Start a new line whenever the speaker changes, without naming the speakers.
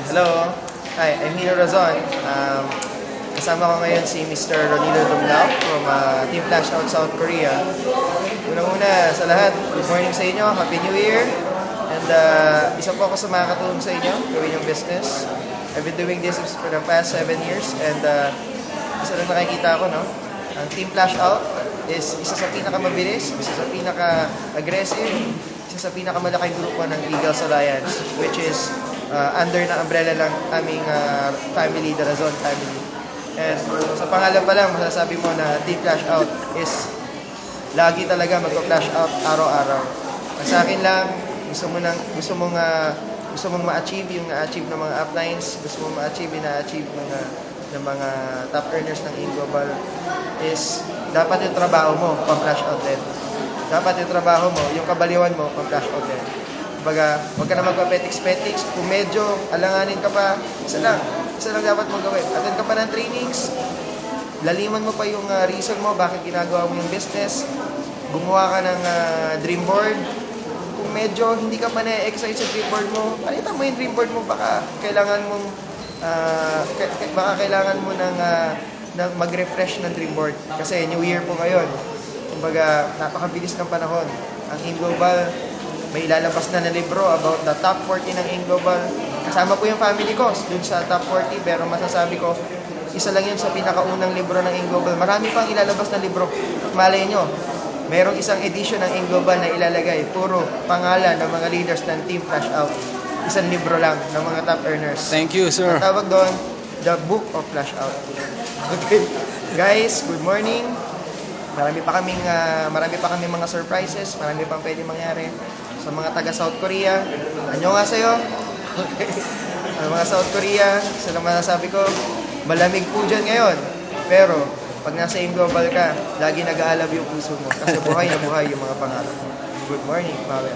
Hello. Hi, I'm Hino Razon. Kasama ko ngayon si Mr. Ronilo Lumlao from Team Flash Out South Korea. Unang-una sa lahat, good morning sa inyo. Happy New Year. And isa po ako sa mga katulong sa inyo, gawin yung business. I've been doing this for the past 7 years and isa lang nakikita ko, no? Ang Team Flash Out is isa sa pinakamabilis, isa sa pinaka-aggressive, isa sa pinakamalaking grupo ng Eagles Alliance, which is under na umbrella lang aming family, the Razon family. And sa pangalan pa lang, masasabi mo na Team Flash Out is lagi talaga magpa-flash out araw-araw. Sa akin lang, gusto mong ma-achieve yung na-achieve ng mga uplines, gusto mong ma-achieve yung na-achieve ng mga top earners ng Global, is dapat yung trabaho mo pang-flash out din. Dapat yung trabaho mo, yung kabaliwan mo pang-flash out din. Kumbaga, huwag ka na magpa-petiks-petiks. Kung medyo alanganin ka pa, isa lang dapat mong gawin. Attend ka pa ng trainings, laliman mo pa yung reason mo bakit ginagawa mo yung business, gumawa ka ng dream board. Kung medyo hindi ka pa na-excite sa dream board mo, palitan mo yung dream board mo, baka kailangan mo ng mag-refresh ng dream board. Kasi New Year po ngayon. Kumbaga, napakabilis ng panahon. Ang Global, may ilalabas na libro about the top 40 ng Global. Kasama po yung family ko dun sa top 40, pero masasabi ko, isa lang yun sa pinakaunang libro ng Global. Marami pang ilalabas na libro. At malay nyo, merong isang edition ng Global na ilalagay, puro pangalan ng mga leaders ng Team Flash Out. Isang libro lang ng mga top earners.
Thank you, sir.
Ang tawag doon, The Book of Flash Out. Okay. Guys, good morning. Marami pa kaming mga surprises, marami pang pwede mangyari sa mga taga South Korea. Anyo nga sa'yo. Okay. Ang mga South Korea, sila masasabi ko, malamig po dyan ngayon. Pero, pag nasa Global ka, lagi nag-aalab yung puso mo. Kasi buhay na buhay yung mga pangarap mo. Good morning, Mabel.